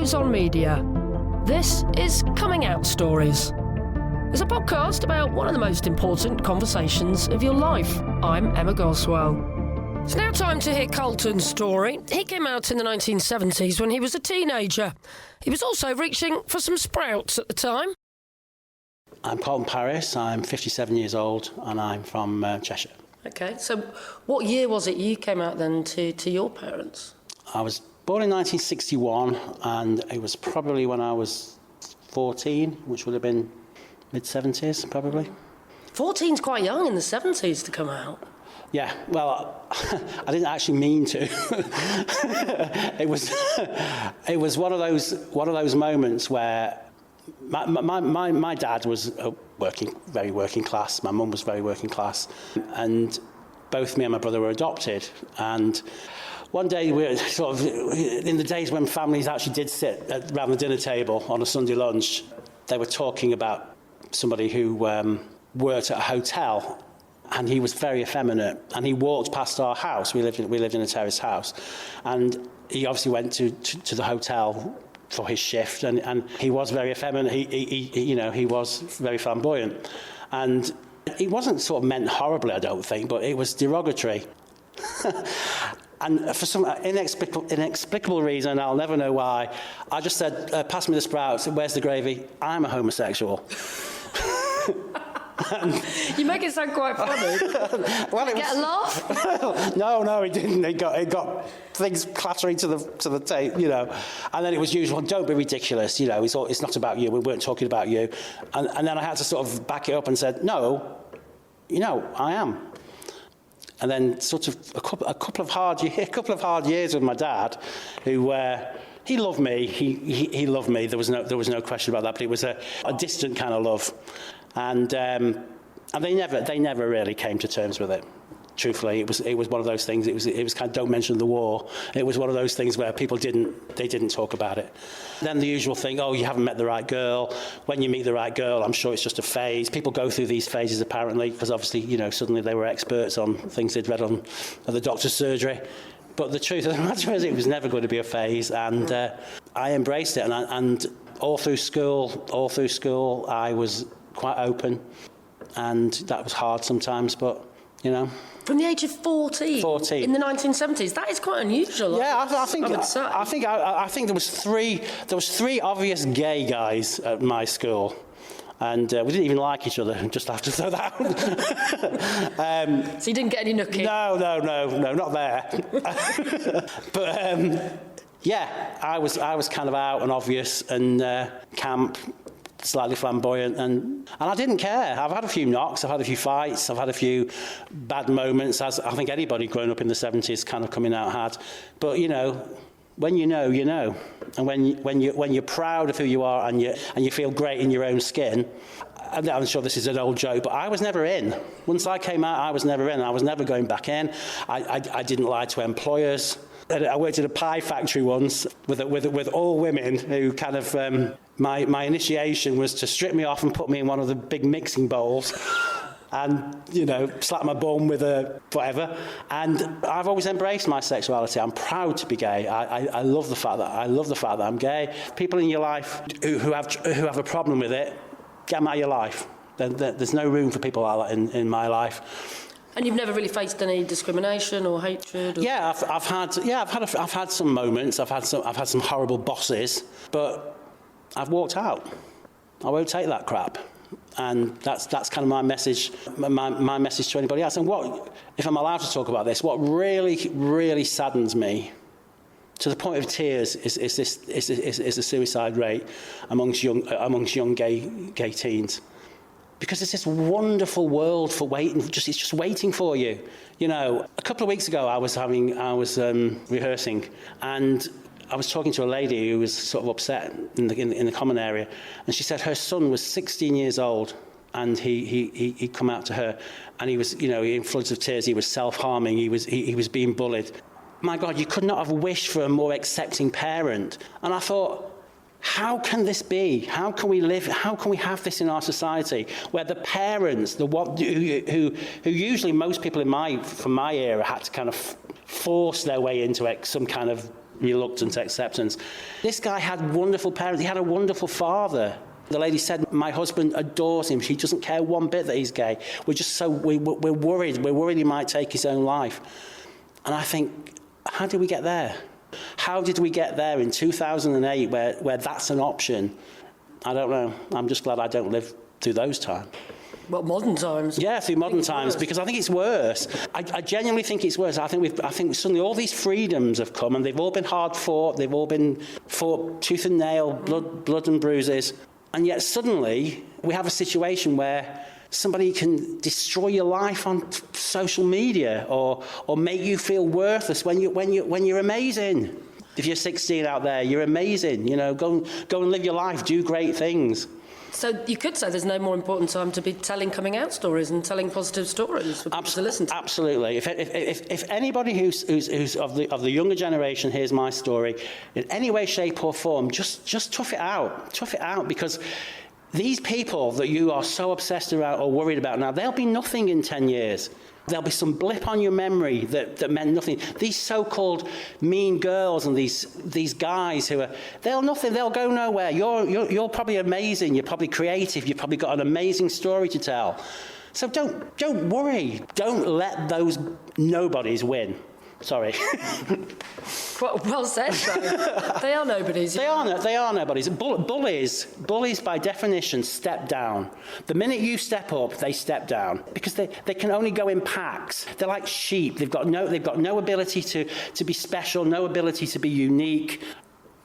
News on Media. This is Coming Out Stories. It's a podcast about one of the most important conversations of your life. I'm Emma Goswell. It's now time to hear Carlton's story. He came out in the 1970s when he was a teenager. He was also reaching for some sprouts at the time. I'm Carlton Paris, I'm 57 years old and I'm from Cheshire. OK, so what year was it you came out then to your parents? I was born in 1961 and it was probably when I was 14, which would have been mid-70s probably. 14's quite young in the 70s to come out. Yeah, well, I didn't actually mean to. It was one of those moments where my dad was very working class. My mum was very working class, and both me and my brother were adopted. And one day, we were sort of in the days when families actually did sit around the dinner table on a Sunday lunch. They were talking about somebody who worked at a hotel. And he was very effeminate, and he walked past our house. We lived in a terrace house, and he obviously went to the hotel for his shift, and he was very effeminate. He was very flamboyant, and it wasn't sort of meant horribly, I don't think, but it was derogatory. And for some inexplicable reason, I'll never know why, I just said, "Pass me the sprouts. Where's the gravy? I'm a homosexual." You make it sound quite funny. Well, Get a laugh? No, he didn't. It got things clattering to the tape, you know. And then it was usual. Don't be ridiculous, you know. It's not about you. We weren't talking about you. And then I had to sort of back it up and said, no, you know, I am. And then sort of a couple of hard years with my dad, who. He loved me. He loved me. There was no question about that. But it was a distant kind of love. And they never really came to terms with it. Truthfully, it was one of those things. It was kind of don't mention the war. It was one of those things where people didn't talk about it. Then the usual thing, oh, you haven't met the right girl. When you meet the right girl, I'm sure it's just a phase. People go through these phases apparently because obviously, you know, suddenly they were experts on things they'd read on at the doctor's surgery. But the truth of the matter is, it was never going to be a phase, and I embraced it. And all through school, I was quite open, and that was hard sometimes, but you know. From the age of 14? 14. In the 1970s, that is quite unusual. Yeah, I think there was three obvious gay guys at my school. And we didn't even like each other, just have to throw that out. So you didn't get any nookie? No, not there. But yeah, I was kind of out and obvious and camp, slightly flamboyant, and I didn't care. I've had a few knocks, I've had a few fights, I've had a few bad moments, as I think anybody growing up in the 70s kind of coming out had. But you know, when you know, you know. And when you're proud of who you are and you feel great in your own skin, and I'm sure this is an old joke, but I was never in. Once I came out, I was never in. I was never going back in. I didn't lie to employers. I worked at a pie factory once with all women who kind of my initiation was to strip me off and put me in one of the big mixing bowls. And, you know, slap my bum with a whatever. And I've always embraced my sexuality. I'm proud to be gay. I love the fact that I'm gay. People in your life who have a problem with it, get them out of your life. There's no room for people like that in my life. And you've never really faced any discrimination or hatred? Or... Yeah, I've had some moments. I've had some horrible bosses, but I've walked out. I won't take that crap. And that's kind of my message to anybody else. And what, if I'm allowed to talk about this, what really, really saddens me to the point of tears is the suicide rate amongst young gay teens. Because it's this wonderful world for it's just waiting for you. You know, a couple of weeks ago I was rehearsing, and I was talking to a lady who was sort of upset in the common area, and she said her son was 16 years old, and he'd come out to her, and he was, you know, in floods of tears. He was self-harming. He was being bullied. My God, you could not have wished for a more accepting parent. And I thought, how can this be? How can we live? How can we have this in our society where the parents, who usually most people from my era had to kind of force their way into some kind of reluctant acceptance. This guy had wonderful parents. He had a wonderful father. The lady said, my husband adores him. She doesn't care one bit that he's gay. We're worried. We're worried he might take his own life. And I think, how did we get there? How did we get there in 2008 where that's an option? I don't know. I'm just glad I don't live through those times. Well, modern times. Yeah, through modern times, because I think it's worse. I genuinely think it's worse. I think suddenly all these freedoms have come, and they've all been hard fought. They've all been fought tooth and nail, blood and bruises. And yet suddenly we have a situation where somebody can destroy your life on social media or make you feel worthless when you're amazing. If you're 16 out there, you're amazing. You know, go and live your life, do great things. So you could say there's no more important time to be telling coming out stories and telling positive stories for people to listen to. Absolutely. If anybody who's of the younger generation hears my story in any way, shape or form, just tough it out. Tough it out, because these people that you are so obsessed about or worried about now, they'll be nothing in 10 years. There'll be some blip on your memory that meant nothing. These so-called mean girls and these guys they'll nothing. They'll go nowhere. You're probably amazing. You're probably creative. You've probably got an amazing story to tell. So don't worry. Don't let those nobodies win. Sorry. Well said, though. They are nobodies. They are nobodies. Bullies, by definition, step down. The minute you step up, they step down, because they can only go in packs. They're like sheep. They've got no ability to be special, no ability to be unique.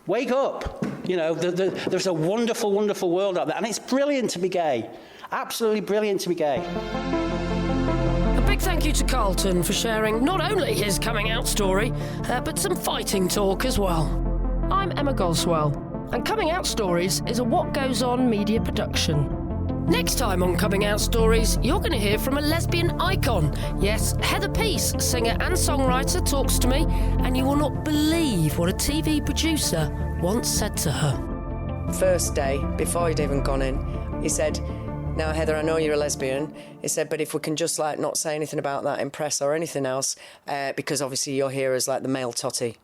Wake up. You know, there's a wonderful, wonderful world out there, and it's brilliant to be gay. Absolutely brilliant to be gay. Big thank you to Carlton for sharing not only his coming out story, but some fighting talk as well. I'm Emma Goswell, and Coming Out Stories is a What Goes On media production. Next time on Coming Out Stories, you're going to hear from a lesbian icon. Yes, Heather Peace, singer and songwriter, talks to me, and you will not believe what a TV producer once said to her. First day, before he'd even gone in, he said, "Now, Heather, I know you're a lesbian." He said, "But if we can just, not say anything about that in press or anything else, because obviously you're here as, the male totty."